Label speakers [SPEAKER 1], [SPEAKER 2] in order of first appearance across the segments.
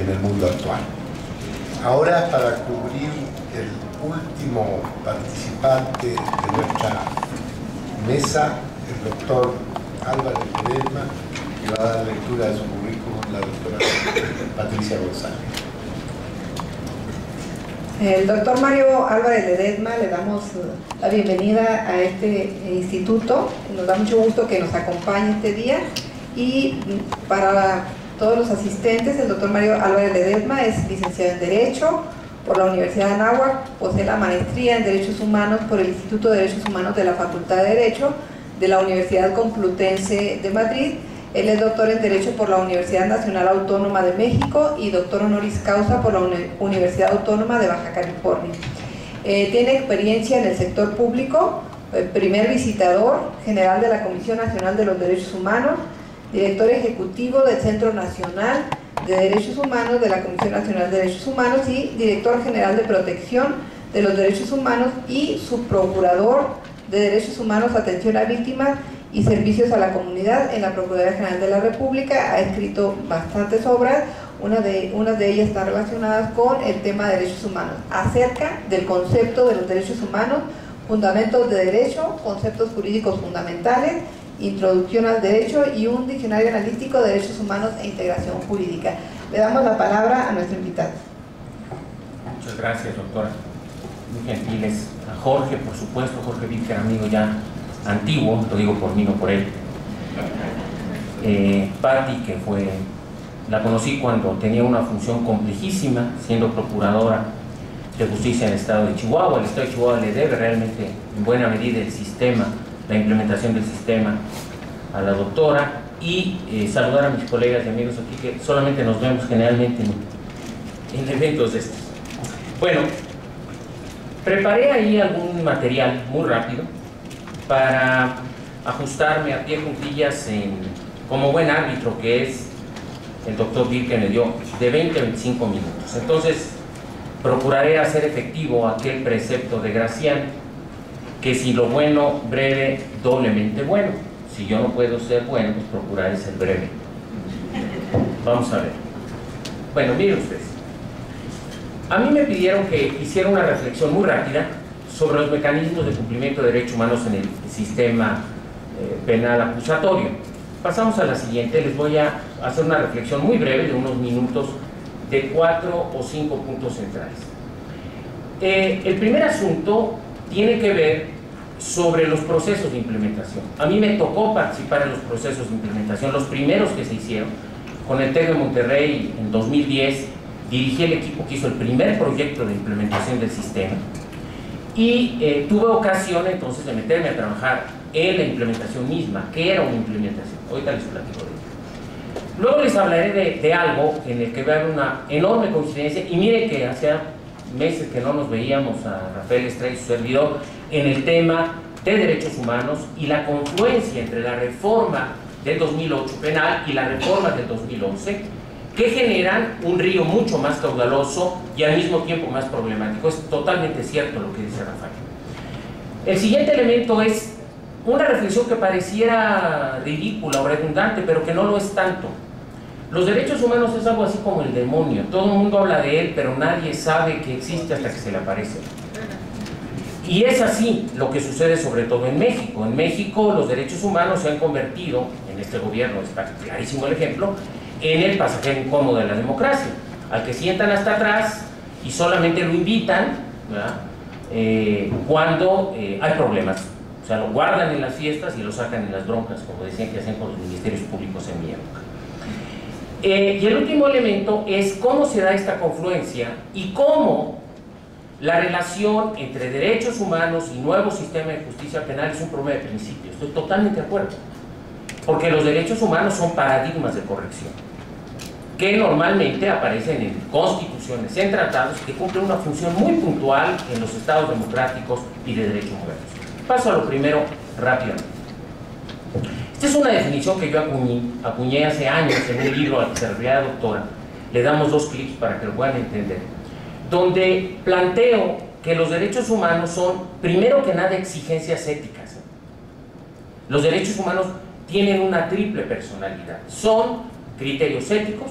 [SPEAKER 1] en el mundo actual. Ahora, para cubrir el último participante de nuestra mesa, el doctor Álvarez Ledesma, que va a dar lectura de su currículum, la doctora Patricia González.
[SPEAKER 2] El doctor Mario Álvarez Ledesma, le damos la bienvenida a este instituto. Nos da mucho gusto que nos acompañe este día. Y para todos los asistentes, el doctor Mario Álvarez Ledesma es licenciado en Derecho por la Universidad de Anáhuac, posee la maestría en Derechos Humanos por el Instituto de Derechos Humanos de la Facultad de Derecho de la Universidad Complutense de Madrid. Él es doctor en Derecho por la Universidad Nacional Autónoma de México y doctor honoris causa por la Universidad Autónoma de Baja California. Tiene experiencia en el sector público, primer visitador general de la Comisión Nacional de los Derechos Humanos, director ejecutivo del Centro Nacional de Derechos Humanos de la Comisión Nacional de Derechos Humanos y director general de Protección de los Derechos Humanos y subprocurador de Derechos Humanos, Atención a Víctimas y Servicios a la Comunidad en la Procuraduría General de la República. Ha escrito bastantes obras, unas de ellas están relacionadas con el tema de derechos humanos, acerca del concepto de los derechos humanos, fundamentos de derecho, conceptos jurídicos fundamentales, introducción al derecho y un diccionario analítico de derechos humanos e integración jurídica. Le damos la palabra a nuestro invitado.
[SPEAKER 3] Muchas gracias, doctora. Muy gentiles. A Jorge, por supuesto, Jorge Víctor, amigo ya antiguo, lo digo por mí, no por él. Patti, que la conocí cuando tenía una función complejísima, siendo procuradora de justicia en el estado de Chihuahua. El estado de Chihuahua le debe realmente, en buena medida, el sistema, la implementación del sistema a la doctora, y saludar a mis colegas y amigos aquí que solamente nos vemos generalmente en eventos de estos. Bueno, preparé ahí algún material muy rápido para ajustarme a pie juntillas como buen árbitro que es el doctor Virgen, me dio de 20 a 25 minutos. Entonces procuraré hacer efectivo aquel precepto de Gracián, que si lo bueno breve, doblemente bueno. Si yo no puedo ser bueno, pues procuraré ser breve. Vamos a ver. Bueno, miren ustedes. A mí me pidieron que hiciera una reflexión muy rápida sobre los mecanismos de cumplimiento de derechos humanos en el sistema penal acusatorio. Pasamos a la siguiente. Les voy a hacer una reflexión muy breve de unos minutos de 4 o 5 puntos centrales. El primer asunto tiene que ver sobre los procesos de implementación. A mí me tocó participar en los procesos de implementación, los primeros que se hicieron. Con el TEC de Monterrey en 2010 dirigí el equipo que hizo el primer proyecto de implementación del sistema y tuve ocasión entonces de meterme a trabajar en la implementación misma. ¿Qué era una implementación? Ahorita les platico de ello. Luego les hablaré de algo en el que va a haber una enorme coincidencia, y miren que hacía meses que no nos veíamos a Rafael Estrella y su servidor en el tema de derechos humanos y la confluencia entre la reforma del 2008 penal y la reforma del 2011, que generan un río mucho más caudaloso y al mismo tiempo más problemático. Es totalmente cierto lo que dice Rafael. El siguiente elemento es una reflexión que pareciera ridícula o redundante, pero que no lo es tanto. Los derechos humanos es algo así como el demonio. Todo el mundo habla de él, pero nadie sabe que existe hasta que se le aparece. Y es así lo que sucede sobre todo en México. En México los derechos humanos se han convertido, en este gobierno está clarísimo el ejemplo, en el pasajero incómodo de la democracia, al que sientan hasta atrás y solamente lo invitan, ¿verdad? Cuando hay problemas. O sea, lo guardan en las fiestas y lo sacan en las broncas, como decían que hacían con los ministerios públicos en mi época. Y el último elemento es cómo se da esta confluencia y cómo la relación entre derechos humanos y nuevo sistema de justicia penal es un problema de principio. Estoy totalmente de acuerdo, porque los derechos humanos son paradigmas de corrección que normalmente aparecen en constituciones, en tratados, que cumplen una función muy puntual en los estados democráticos y de derechos humanos. Paso a lo primero rápidamente. Esta es una definición que yo acuñé hace años en un libro al que se refería la doctora. Le damos 2 clics para que lo puedan entender, donde planteo que los derechos humanos son, primero que nada, exigencias éticas. Los derechos humanos tienen una triple personalidad. Son criterios éticos,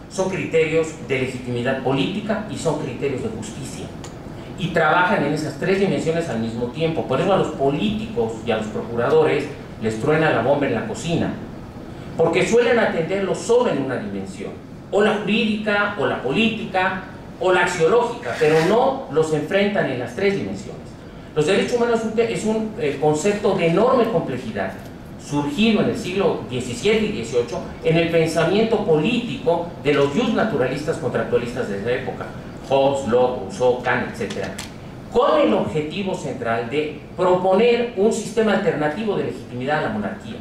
[SPEAKER 3] son criterios de legitimidad política y son criterios de justicia. Y trabajan en esas tres dimensiones al mismo tiempo. Por eso a los políticos y a los procuradores les truena la bomba en la cocina, porque suelen atenderlo solo en una dimensión, o la jurídica, o la política, o la axiológica, pero no los enfrentan en las tres dimensiones. Los derechos humanos es un concepto de enorme complejidad, surgido en el siglo XVII y XVIII en el pensamiento político de los justnaturalistas contractualistas de esa época, Hobbes, Locke, Rousseau, Kant, etc., con el objetivo central de proponer un sistema alternativo de legitimidad a la monarquía.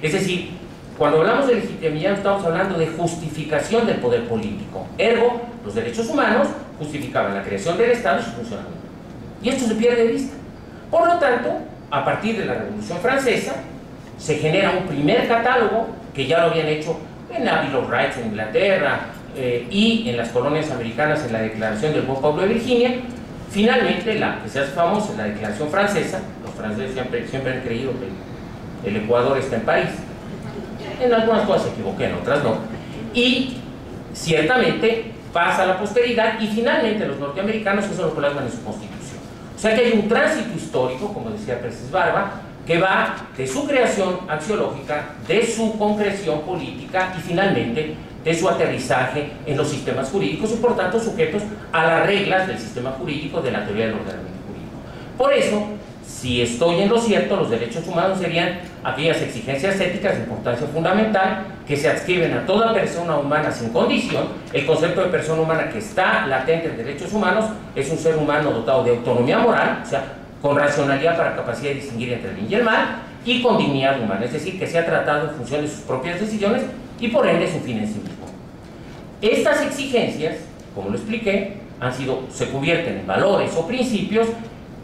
[SPEAKER 3] Es decir, cuando hablamos de legitimidad estamos hablando de justificación del poder político. Ergo, los derechos humanos justificaban la creación del Estado y su funcionamiento. Y esto se pierde de vista. Por lo tanto, a partir de la Revolución Francesa, se genera un primer catálogo, que ya lo habían hecho en la Bill of Rights en Inglaterra y en las colonias americanas en la Declaración del Buen Pueblo de Virginia. Finalmente, la que se hace famosa es la Declaración Francesa. Los franceses siempre han creído que el Ecuador está en París. En algunas cosas se equivoqué, en otras no. Y ciertamente pasa a la posteridad y finalmente los norteamericanos eso lo plasman en su constitución. O sea que hay un tránsito histórico, como decía Pérez Barba, que va de su creación axiológica, de su concreción política y finalmente de su aterrizaje en los sistemas jurídicos y por tanto sujetos a las reglas del sistema jurídico de la teoría del ordenamiento jurídico. Por eso, si estoy en lo cierto, los derechos humanos serían aquellas exigencias éticas de importancia fundamental que se adscriben a toda persona humana sin condición. El concepto de persona humana que está latente en derechos humanos es un ser humano dotado de autonomía moral, o sea, con racionalidad para capacidad de distinguir entre el bien y el mal, y con dignidad humana, es decir, que sea tratado en función de sus propias decisiones y por ende es un fin en sí mismo. Estas exigencias, como lo expliqué, se convierten en valores o principios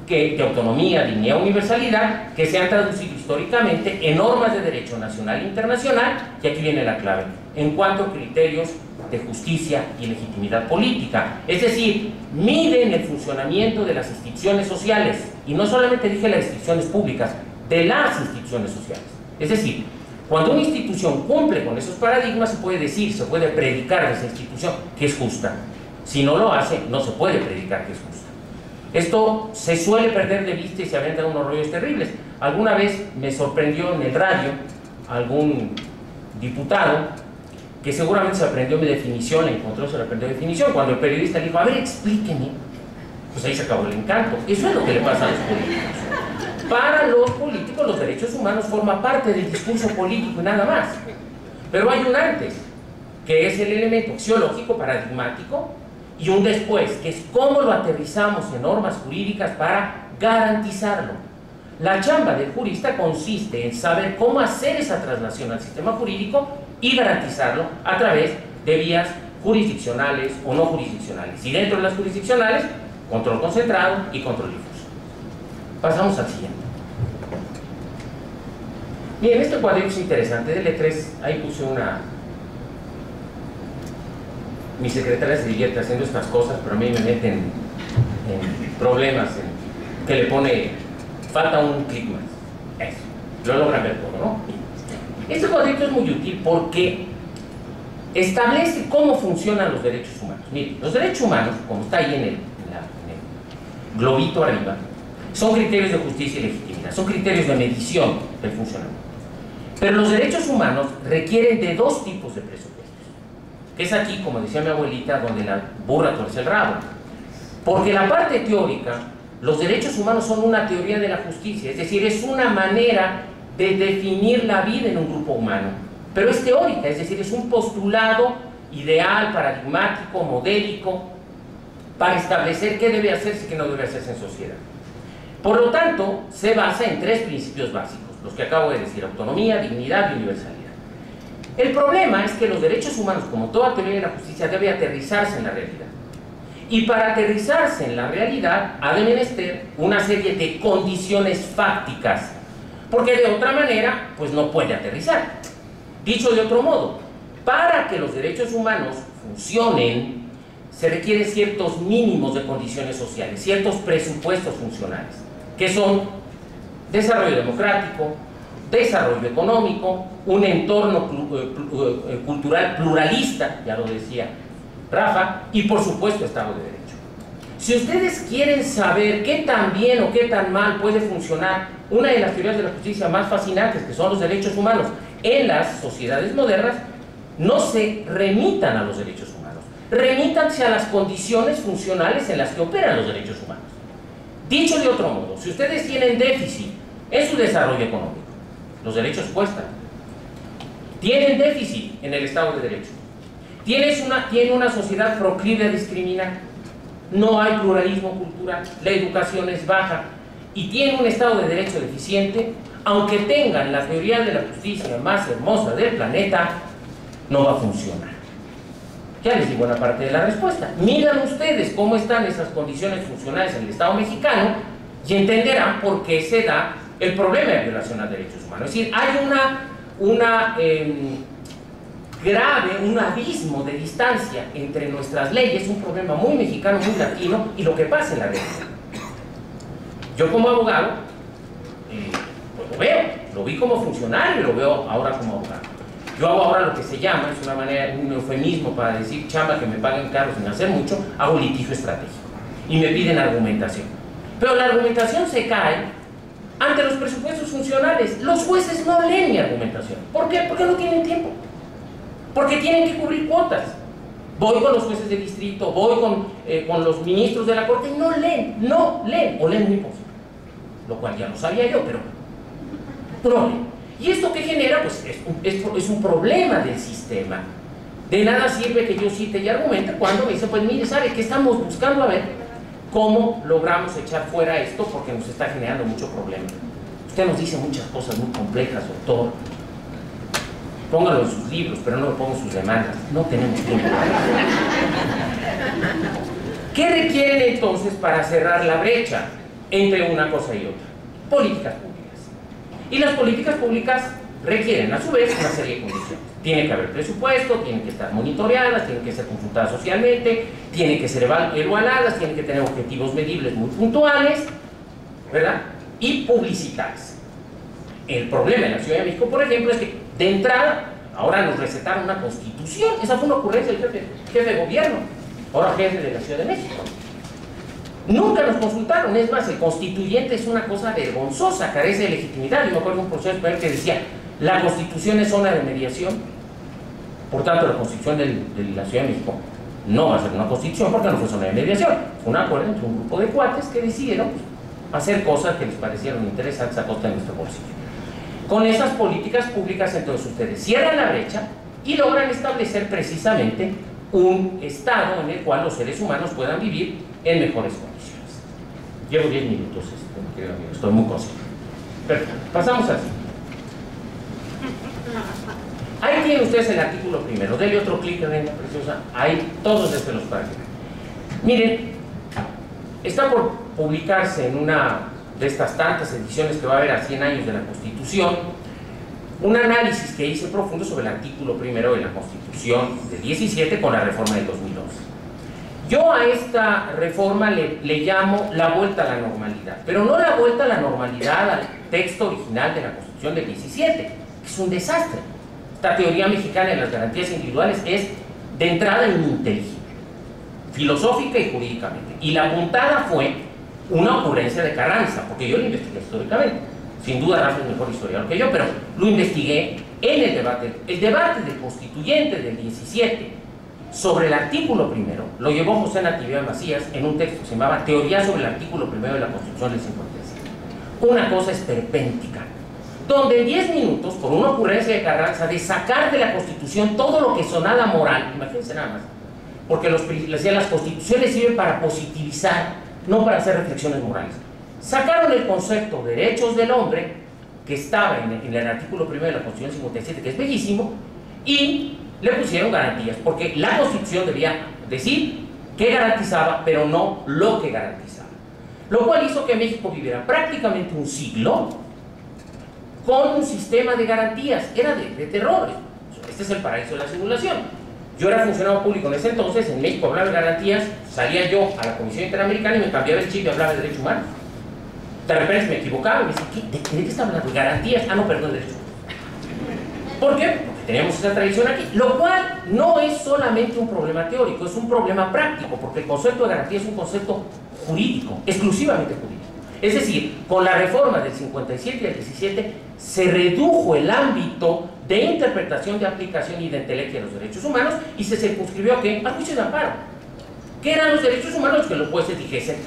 [SPEAKER 3] de autonomía, dignidad, universalidad, que se han traducido históricamente en normas de derecho nacional e internacional, y aquí viene la clave, en cuanto a criterios de justicia y legitimidad política. Es decir, miden el funcionamiento de las instituciones sociales, y no solamente dije las instituciones públicas, de las instituciones sociales. Es decir, cuando una institución cumple con esos paradigmas, se puede decir, se puede predicar de esa institución que es justa. Si no lo hace, no se puede predicar que es justa. Esto se suele perder de vista y se aventan unos rollos terribles. Alguna vez me sorprendió en el radio algún diputado que seguramente se aprendió mi definición, la encontró, se la aprendió definición. Cuando el periodista le dijo, a ver, explíqueme, pues ahí se acabó el encanto. Eso es lo que le pasa a los políticos. Para los políticos, los derechos humanos forman parte del discurso político y nada más. Pero hay un antes, que es el elemento axiológico, paradigmático, y un después, que es cómo lo aterrizamos en normas jurídicas para garantizarlo. La chamba del jurista consiste en saber cómo hacer esa traslación al sistema jurídico y garantizarlo a través de vías jurisdiccionales o no jurisdiccionales. Y dentro de las jurisdiccionales, control concentrado y control difuso. Pasamos al siguiente. Bien, este cuadrito es interesante, de letras, ahí puse una... Mi secretaria se divierte haciendo estas cosas, pero a mí me meten en problemas, que le pone, falta un clic más. Eso, lo logran ver todo, ¿no? Este cuadrito es muy útil porque establece cómo funcionan los derechos humanos. Miren, los derechos humanos, como está ahí en el globito arriba, son criterios de justicia y legitimidad, son criterios de medición del funcionamiento. Pero los derechos humanos requieren de dos tipos de presupuestos, que es aquí, como decía mi abuelita, donde la burra tuerce el rabo. Porque la parte teórica, los derechos humanos son una teoría de la justicia, es decir, es una manera de definir la vida en un grupo humano, pero es teórica, es decir, es un postulado ideal, paradigmático, modélico, para establecer qué debe hacerse y qué no debe hacerse en sociedad. Por lo tanto, se basa en tres principios básicos, los que acabo de decir: autonomía, dignidad y universalidad. El problema es que los derechos humanos, como toda teoría de la justicia, debe aterrizarse en la realidad. Y para aterrizarse en la realidad, ha de menester una serie de condiciones fácticas, porque de otra manera, pues no puede aterrizar. Dicho de otro modo, para que los derechos humanos funcionen, se requieren ciertos mínimos de condiciones sociales, ciertos presupuestos funcionales, que son desarrollo democrático, desarrollo económico, un entorno cultural pluralista, ya lo decía Rafa, y por supuesto Estado de Derecho. Si ustedes quieren saber qué tan bien o qué tan mal puede funcionar una de las teorías de la justicia más fascinantes, que son los derechos humanos, en las sociedades modernas, no se remitan a los derechos humanos, remítanse a las condiciones funcionales en las que operan los derechos humanos. Dicho de otro modo, si ustedes tienen déficit en su desarrollo económico, los derechos cuestan. Tienen déficit en el Estado de Derecho. Tiene una sociedad proclive a discriminar. No hay pluralismo cultural, la educación es baja y tiene un Estado de Derecho deficiente. Aunque tengan la teoría de la justicia más hermosa del planeta, no va a funcionar. Ya les di buena parte de la respuesta. Miran ustedes cómo están esas condiciones funcionales en el Estado mexicano y entenderán por qué se da el problema de violación a derechos humanos. Es decir, hay un abismo de distancia entre nuestras leyes, un problema muy mexicano, muy latino, y lo que pasa en la realidad. Yo como abogado, pues lo veo, lo vi como funcionario y lo veo ahora como abogado. Yo hago ahora lo que se llama, es una manera, un eufemismo para decir chamba que me paguen caro sin hacer mucho, hago litigio estratégico. Y me piden argumentación. Pero la argumentación se cae ante los presupuestos funcionales. Los jueces no leen mi argumentación. ¿Por qué? Porque no tienen tiempo. Porque tienen que cubrir cuotas. Voy con los jueces de distrito, voy con los ministros de la corte y no leen, o leen muy poco. Lo cual ya lo sabía yo, pero no leen. ¿Y esto qué genera? Pues es un problema del sistema. De nada sirve que yo cite y argumente cuando me dice, pues mire, ¿sabe qué estamos buscando? A ver cómo logramos echar fuera esto porque nos está generando mucho problema. Usted nos dice muchas cosas muy complejas, doctor. Póngalo en sus libros, pero no lo ponga en sus demandas. No tenemos tiempo. ¿Qué requieren entonces para cerrar la brecha entre una cosa y otra? Políticas públicas. Y las políticas públicas requieren a su vez una serie de condiciones. Tiene que haber presupuesto, tienen que estar monitoreadas, tienen que ser consultadas socialmente, tienen que ser evaluadas, tienen que tener objetivos medibles muy puntuales, ¿verdad? Y publicitadas. El problema en la Ciudad de México, por ejemplo, es que de entrada, ahora nos recetaron una constitución. Esa fue una ocurrencia del jefe de gobierno, ahora jefe de la Ciudad de México. Nunca nos consultaron, es más, el constituyente es una cosa vergonzosa, carece de legitimidad. Yo me acuerdo de un profesor español que decía, la Constitución es zona de mediación, por tanto la Constitución de la Ciudad de México no va a ser una Constitución porque no fue zona de mediación, fue un acuerdo entre un grupo de cuates que decidieron hacer cosas que les parecieron interesantes a costa de nuestro bolsillo. Con esas políticas públicas entonces ustedes cierran la brecha y logran establecer precisamente un estado en el cual los seres humanos puedan vivir en mejores condiciones. Llevo 10 minutos, estoy muy consciente. Perfecto, pasamos así. Ahí tienen ustedes el artículo primero. Denle otro clic, reina preciosa. Ahí todos los para que miren, está por publicarse en una de estas tantas ediciones que va a haber a 100 años de la Constitución, un análisis que hice profundo sobre el artículo primero de la Constitución del 17 con la reforma del 2011. Yo a esta reforma le llamo la vuelta a la normalidad, pero no la vuelta a la normalidad al texto original de la Constitución del 17, que es un desastre. Esta teoría mexicana de las garantías individuales es de entrada ininteligible, filosófica y jurídicamente. Y la puntada fue una ocurrencia de Carranza, porque yo lo investigué históricamente. Sin duda Rafa es mejor historiador que yo, pero lo investigué en el debate. El debate del constituyente del 17 sobre el artículo primero lo llevó José Natividad Macías en un texto que se llamaba Teoría sobre el artículo primero de la Constitución del 57. Una cosa esperpéntica, donde en 10 minutos, por una ocurrencia de Carranza, de sacar de la Constitución todo lo que sonaba moral, imagínense nada más, porque las constituciones sirven para positivizar, no para hacer reflexiones morales. Sacaron el concepto de derechos del hombre, que estaba en el artículo primero de la Constitución 57, que es bellísimo, y le pusieron garantías, porque la Constitución debía decir qué garantizaba, pero no lo que garantizaba. Lo cual hizo que México viviera prácticamente un siglo con un sistema de garantías. Era de terror. Este es el paraíso de la simulación. Yo era funcionario público en ese entonces, en México hablaba de garantías, salía yo a la Comisión Interamericana y me cambiaba el chip y hablaba de derechos humanos. De repente me equivocaba y me decía, ¿de qué está hablando? ¿Garantías? Ah, no, perdón, derechos humanos. ¿Por qué? Porque tenemos esa tradición aquí, lo cual no es solamente un problema teórico, es un problema práctico, porque el concepto de garantía es un concepto jurídico, exclusivamente jurídico. Es decir, con la reforma del 57 y del 17 se redujo el ámbito de interpretación, de aplicación y de entelequia de los derechos humanos y se circunscribió a ¿qué? Al juicio de amparo. ¿Qué eran los derechos humanos? Que los jueces dijesen,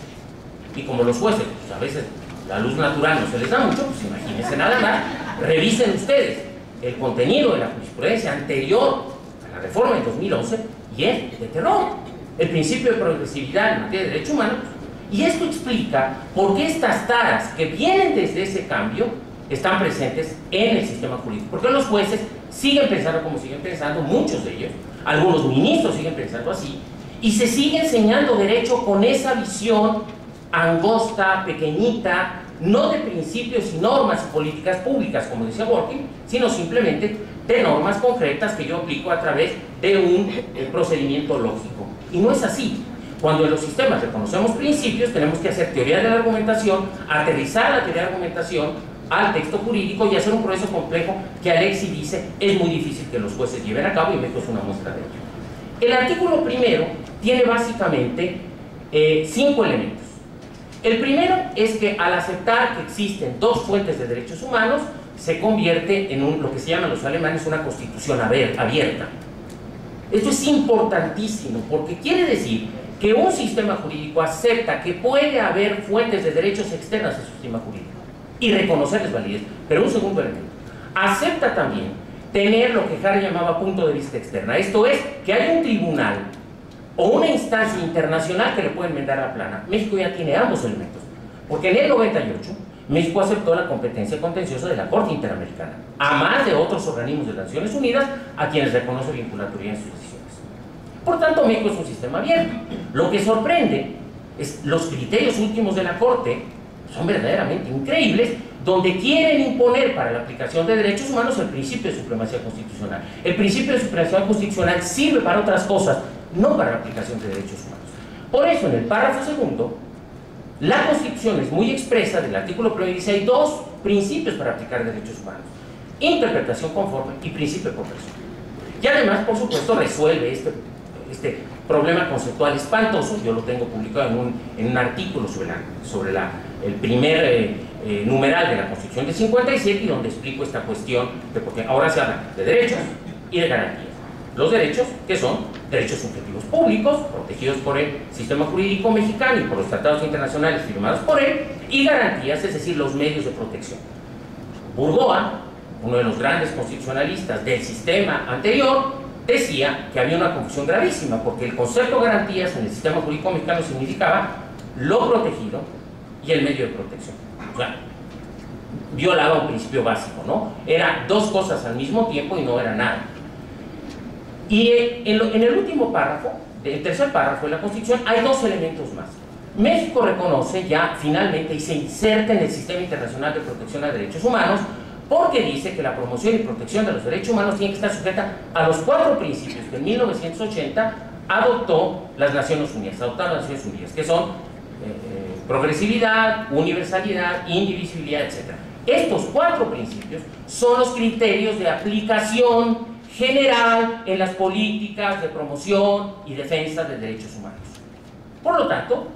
[SPEAKER 3] y como los jueces, pues a veces la luz natural no se les da mucho, pues imagínense nada más, revisen ustedes el contenido de la jurisprudencia anterior a la reforma de 2011 y es de terror. El principio de progresividad en materia de derechos humanos. Y esto explica por qué estas taras que vienen desde ese cambio están presentes en el sistema jurídico. Porque los jueces siguen pensando como siguen pensando, muchos de ellos, algunos ministros siguen pensando así, y se sigue enseñando derecho con esa visión angosta, pequeñita, no de principios y normas y políticas públicas, como decía Working, sino simplemente de normas concretas que yo aplico a través de un procedimiento lógico. Y no es así. Cuando en los sistemas reconocemos principios, tenemos que hacer teoría de la argumentación, aterrizar la teoría de la argumentación al texto jurídico y hacer un proceso complejo que Alexis dice es muy difícil que los jueces lleven a cabo, y México es una muestra de ello. El artículo primero tiene básicamente 5 elementos. El primero es que al aceptar que existen dos fuentes de derechos humanos, se convierte en lo que se llama los alemanes una constitución abierta. Esto es importantísimo porque quiere decir que un sistema jurídico acepta que puede haber fuentes de derechos externas a su sistema jurídico y reconocerles validez. Pero un segundo elemento, acepta también tener lo que Harry llamaba punto de vista externa. Esto es, que hay un tribunal o una instancia internacional que le puede enmendar la plana. México ya tiene ambos elementos, porque en el 98 México aceptó la competencia contenciosa de la Corte Interamericana, a más de otros organismos de las Naciones Unidas a quienes reconoce vinculatoria en sus decisiones. Por tanto, México es un sistema abierto. Lo que sorprende es los criterios últimos de la Corte, son verdaderamente increíbles, donde quieren imponer para la aplicación de derechos humanos el principio de supremacía constitucional. El principio de supremacía constitucional sirve para otras cosas, no para la aplicación de derechos humanos. Por eso, en el párrafo segundo, la Constitución es muy expresa, del artículo 1 dice hay dos principios para aplicar derechos humanos: interpretación conforme y principio de progresión. Y además, por supuesto, resuelve este problema conceptual espantoso. Yo lo tengo publicado en un artículo sobre el primer numeral de la Constitución de 57, y donde explico esta cuestión de porque ahora se habla de derechos y de garantías. Los derechos, que son derechos subjetivos públicos, protegidos por el sistema jurídico mexicano y por los tratados internacionales firmados por él, y garantías, es decir, los medios de protección. Burgoa, uno de los grandes constitucionalistas del sistema anterior, decía que había una confusión gravísima, porque el concepto de garantías en el sistema jurídico mexicano significaba lo protegido y el medio de protección. O sea, violaba un principio básico, ¿no? Era dos cosas al mismo tiempo y no era nada. Y en el último párrafo, el tercer párrafo de la Constitución, hay dos elementos más. México reconoce ya finalmente y se inserta en el sistema internacional de protección a derechos humanos, porque dice que la promoción y protección de los derechos humanos tiene que estar sujeta a los 4 principios que en 1980 adoptaron las Naciones Unidas, que son progresividad, universalidad, indivisibilidad, etc. Estos 4 principios son los criterios de aplicación general en las políticas de promoción y defensa de derechos humanos. Por lo tanto,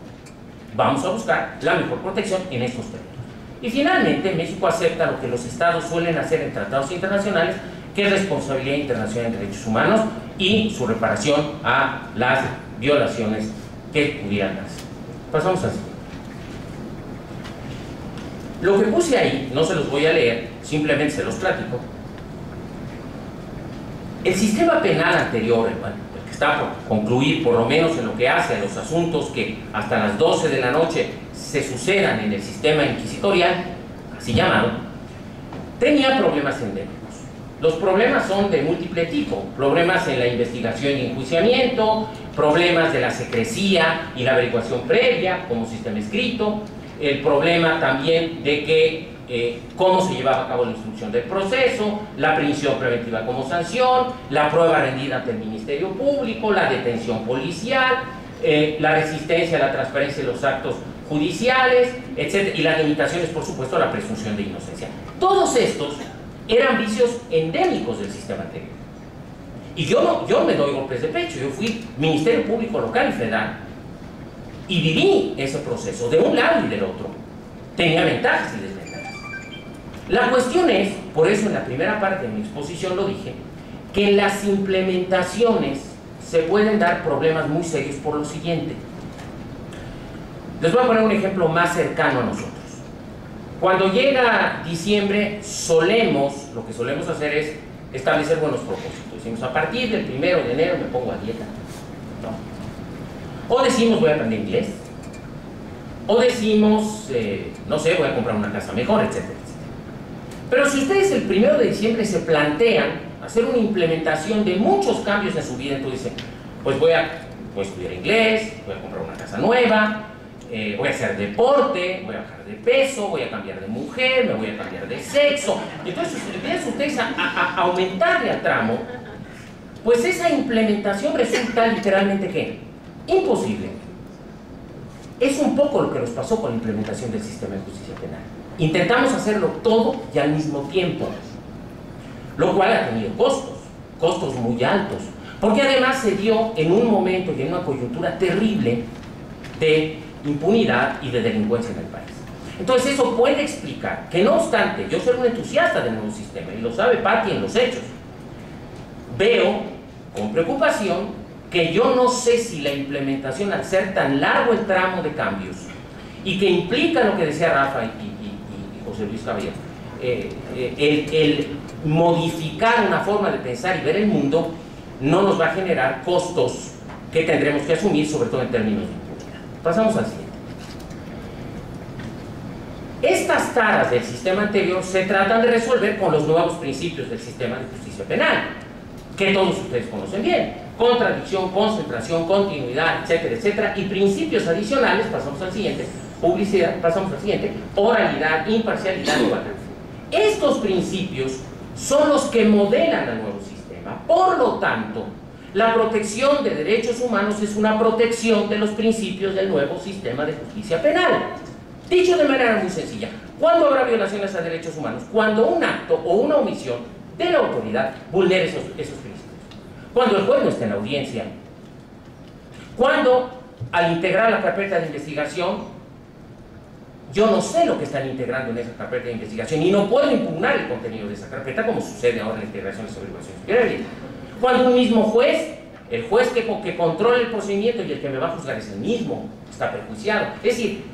[SPEAKER 3] vamos a buscar la mejor protección en estos términos. Y finalmente, México acepta lo que los estados suelen hacer en tratados internacionales, que es responsabilidad internacional de derechos humanos y su reparación a las violaciones que pudieran darse. Pasamos así. Lo que puse ahí, no se los voy a leer, simplemente se los platico. El sistema penal anterior, el que está por concluir, por lo menos en lo que hace a los asuntos que hasta las 12 de la noche se sucedan en el sistema inquisitorial, así llamado, tenía problemas endémicos. Los problemas son de múltiple tipo: problemas en la investigación y enjuiciamiento, problemas de la secrecía y la averiguación previa como sistema escrito, el problema también de que cómo se llevaba a cabo la instrucción del proceso, la prisión preventiva como sanción, la prueba rendida ante el Ministerio Público, la detención policial, la resistencia a la transparencia de los actos judiciales, etc. Y las limitaciones, por supuesto, a la presunción de inocencia. Todos estos eran vicios endémicos del sistema anterior. Y yo me doy golpes de pecho. Yo fui Ministerio Público local y federal y viví ese proceso de un lado y del otro. Tenía ventajas y desventajas. La cuestión es, por eso en la primera parte de mi exposición lo dije, que en las implementaciones se pueden dar problemas muy serios por lo siguiente. Les voy a poner un ejemplo más cercano a nosotros. Cuando llega diciembre, lo que solemos hacer es establecer buenos propósitos. Decimos, a partir del 1 de enero me pongo a dieta. ¿No? O decimos, voy a aprender inglés. O decimos, no sé, voy a comprar una casa mejor, etcétera, etcétera. Pero si ustedes el 1 de diciembre se plantean hacer una implementación de muchos cambios en su vida, entonces dicen, pues voy a estudiar inglés, voy a comprar una casa nueva, voy a hacer deporte, voy a bajar de peso, voy a cambiar de mujer, me voy a cambiar de sexo. Y entonces empiezan ustedes a aumentarle al tramo, pues esa implementación resulta literalmente ¿qué? Imposible. Es un poco lo que nos pasó con la implementación del sistema de justicia penal. Intentamos hacerlo todo y al mismo tiempo, lo cual ha tenido costos muy altos, porque además se dio en un momento y en una coyuntura terrible de impunidad y de delincuencia en el país. Entonces eso puede explicar que, no obstante, yo soy un entusiasta del nuevo sistema, y lo sabe Patti en los hechos, veo con preocupación que yo no sé si la implementación, al ser tan largo el tramo de cambios, y que implica lo que decía Rafa y José Luis Caballero, el modificar una forma de pensar y ver el mundo, no nos va a generar costos que tendremos que asumir, sobre todo en términos de impunidad. Pasamos al siguiente. Estas taras del sistema anterior se tratan de resolver con los nuevos principios del sistema de justicia penal, que todos ustedes conocen bien: contradicción, concentración, continuidad, etcétera, etcétera, y principios adicionales. Pasamos al siguiente. Publicidad, pasamos al siguiente: oralidad, imparcialidad, igualdad. Estos principios son los que modelan al nuevo sistema. Por lo tanto, la protección de derechos humanos es una protección de los principios del nuevo sistema de justicia penal. Dicho de manera muy sencilla, ¿cuándo habrá violaciones a derechos humanos? Cuando un acto o una omisión de la autoridad vulnere esos principios. Cuando el juez no esté en la audiencia. Cuando, al integrar la carpeta de investigación, yo no sé lo que están integrando en esa carpeta de investigación y no puedo impugnar el contenido de esa carpeta, como sucede ahora en la integración de averiguaciones previas. Cuando un mismo juez, el juez que controla el procedimiento y el que me va a juzgar es el mismo, está perjuiciado. Es decir,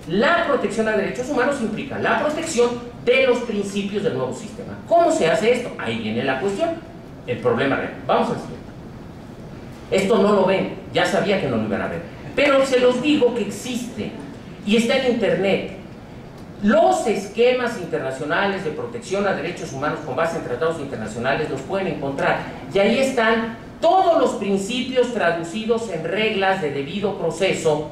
[SPEAKER 3] la protección a derechos humanos implica la protección de los principios del nuevo sistema. ¿Cómo se hace esto? Ahí viene la cuestión, el problema real. Vamos al siguiente. Esto no lo ven, ya sabía que no lo iban a ver, pero se los digo que existe y está en internet. Los esquemas internacionales de protección a derechos humanos con base en tratados internacionales los pueden encontrar, y ahí están todos los principios traducidos en reglas de debido proceso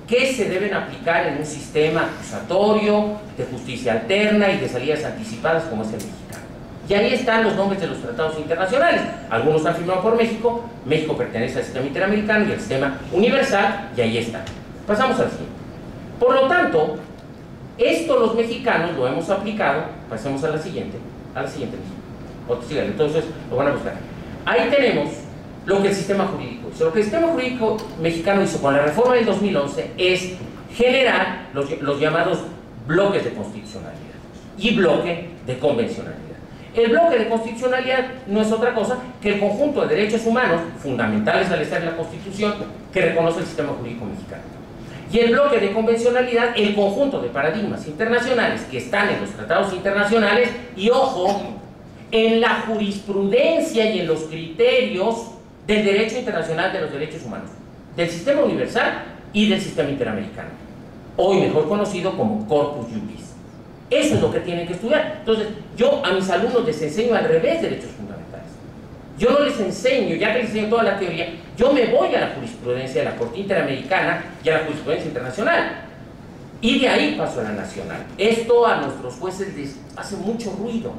[SPEAKER 3] que se deben aplicar en un sistema acusatorio, de justicia alterna y de salidas anticipadas como es el mexicano. Y ahí están los nombres de los tratados internacionales. Algunos están firmados por México. México pertenece al sistema interamericano y al sistema universal, y ahí están. Pasamos al siguiente. Por lo tanto, esto los mexicanos lo hemos aplicado. Pasemos a la siguiente misma. Entonces lo van a buscar. Ahí tenemos lo que el sistema jurídico hizo. Lo que el sistema jurídico mexicano hizo con la reforma del 2011 es generar los llamados bloques de constitucionalidad y bloque de convencionalidad. El bloque de constitucionalidad no es otra cosa que el conjunto de derechos humanos fundamentales al estar en la Constitución que reconoce el sistema jurídico mexicano. Y el bloque de convencionalidad, el conjunto de paradigmas internacionales que están en los tratados internacionales y, ojo, en la jurisprudencia y en los criterios del derecho internacional de los derechos humanos, del sistema universal y del sistema interamericano, hoy mejor conocido como Corpus Juris. Eso es lo que tienen que estudiar. Entonces, yo a mis alumnos les enseño al revés derechos fundamentales. Yo no les enseño, ya que les enseño toda la teoría, yo me voy a la jurisprudencia de la Corte Interamericana y a la jurisprudencia internacional. Y de ahí paso a la nacional. Esto a nuestros jueces les hace mucho ruido.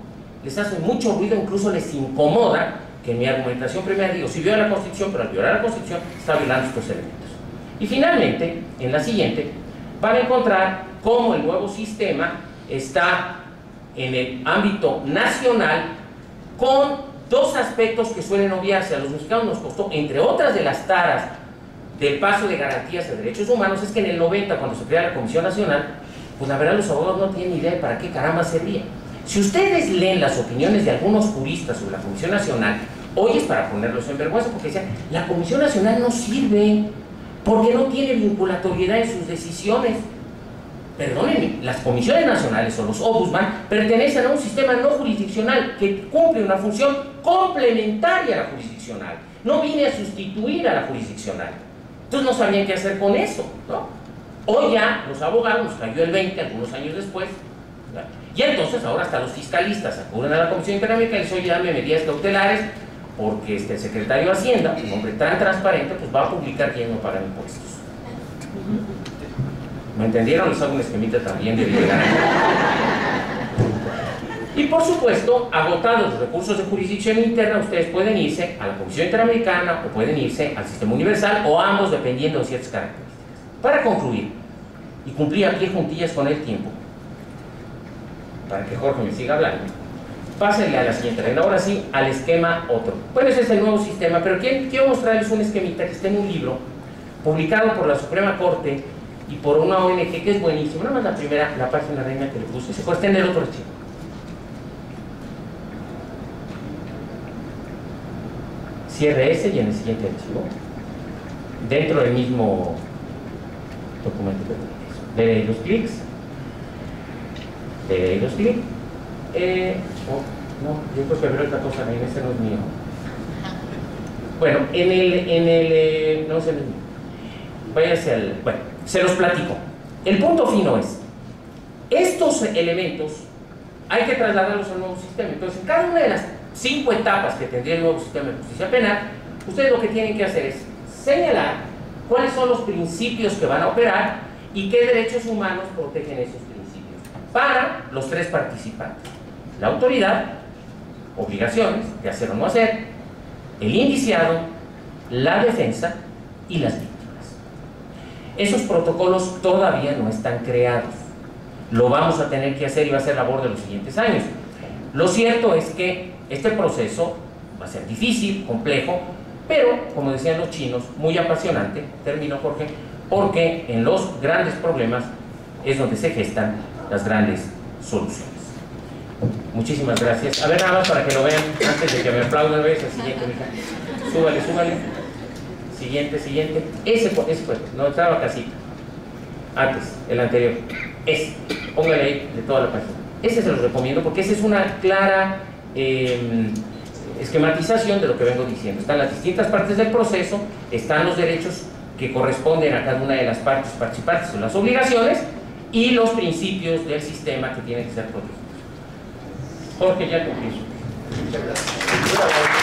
[SPEAKER 3] Les hace mucho ruido, incluso les incomoda que en mi argumentación primera digo, si viola la Constitución, pero al violar la Constitución está violando estos elementos. Y finalmente, en la siguiente, van a encontrar cómo el nuevo sistema está en el ámbito nacional con dos aspectos que suelen obviarse. A los mexicanos nos costó, entre otras de las taras del paso de garantías de derechos humanos, es que en el 90, cuando se crea la Comisión Nacional, pues la verdad los abogados no tienen idea de para qué caramba servía. Si ustedes leen las opiniones de algunos juristas sobre la Comisión Nacional, hoy es para ponerlos en vergüenza, porque decían, la Comisión Nacional no sirve, porque no tiene vinculatoriedad en sus decisiones. Perdónenme, las comisiones nacionales o los ombudsman pertenecen a un sistema no jurisdiccional que cumple una función complementaria a la jurisdiccional, no viene a sustituir a la jurisdiccional. Entonces no sabían qué hacer con eso, ¿no? Hoy ya los abogados, nos cayó el 20 algunos años después, ¿verdad? Y entonces ahora hasta los fiscalistas acuden a la Comisión Interamericana y les oye, dame medidas cautelares, porque el secretario de Hacienda, un hombre tan transparente, pues va a publicar quién no paga impuestos. ¿Me entendieron? Les hago un esquemita también de vida. Y por supuesto, agotados los recursos de jurisdicción interna, ustedes pueden irse a la Comisión Interamericana o pueden irse al Sistema Universal o ambos, dependiendo de ciertas características. Para concluir, y cumplir a pie juntillas con el tiempo, para que Jorge me siga hablando, pásenle a la siguiente reina, ahora sí, al esquema otro. Bueno, ese es el nuevo sistema, pero quiero mostrarles un esquemita que está en un libro publicado por la Suprema Corte y por una ONG que es buenísimo. Nada más la primera, la página reina que le puse, se puede estar en el otro archivo. Cierre ese y en el siguiente archivo, dentro del mismo documento. Dele ahí los clics. Dele ahí los clics. No, yo creo que veo otra cosa, ese no es mío. Bueno, no es el mío. Váyase al... Bueno, se los platico. El punto fino es, estos elementos hay que trasladarlos al nuevo sistema. Entonces, en cada una de las 5 etapas que tendría el nuevo sistema de justicia penal, ustedes lo que tienen que hacer es señalar cuáles son los principios que van a operar y qué derechos humanos protegen esos principios para los 3 participantes: la autoridad, obligaciones de hacer o no hacer, el indiciado, la defensa y las víctimas. Esos protocolos todavía no están creados, lo vamos a tener que hacer y va a ser labor de los siguientes años. Lo cierto es que este proceso va a ser difícil, complejo, pero, como decían los chinos, muy apasionante, terminó Jorge, porque en los grandes problemas es donde se gestan las grandes soluciones. Muchísimas gracias. A ver, nada más para que lo vean, antes de que me aplaudan, ¿ves? El siguiente, mija. Súbale. Siguiente. Ese fue, no estaba casita. Antes, el anterior. Póngale ahí de toda la página. Ese se los recomiendo porque esa es una clara esquematización de lo que vengo diciendo. Están las distintas partes del proceso, están los derechos que corresponden a cada una de las partes participantes, las obligaciones y los principios del sistema que tienen que ser protegidos. Jorge, ya concluyo. Muchas gracias.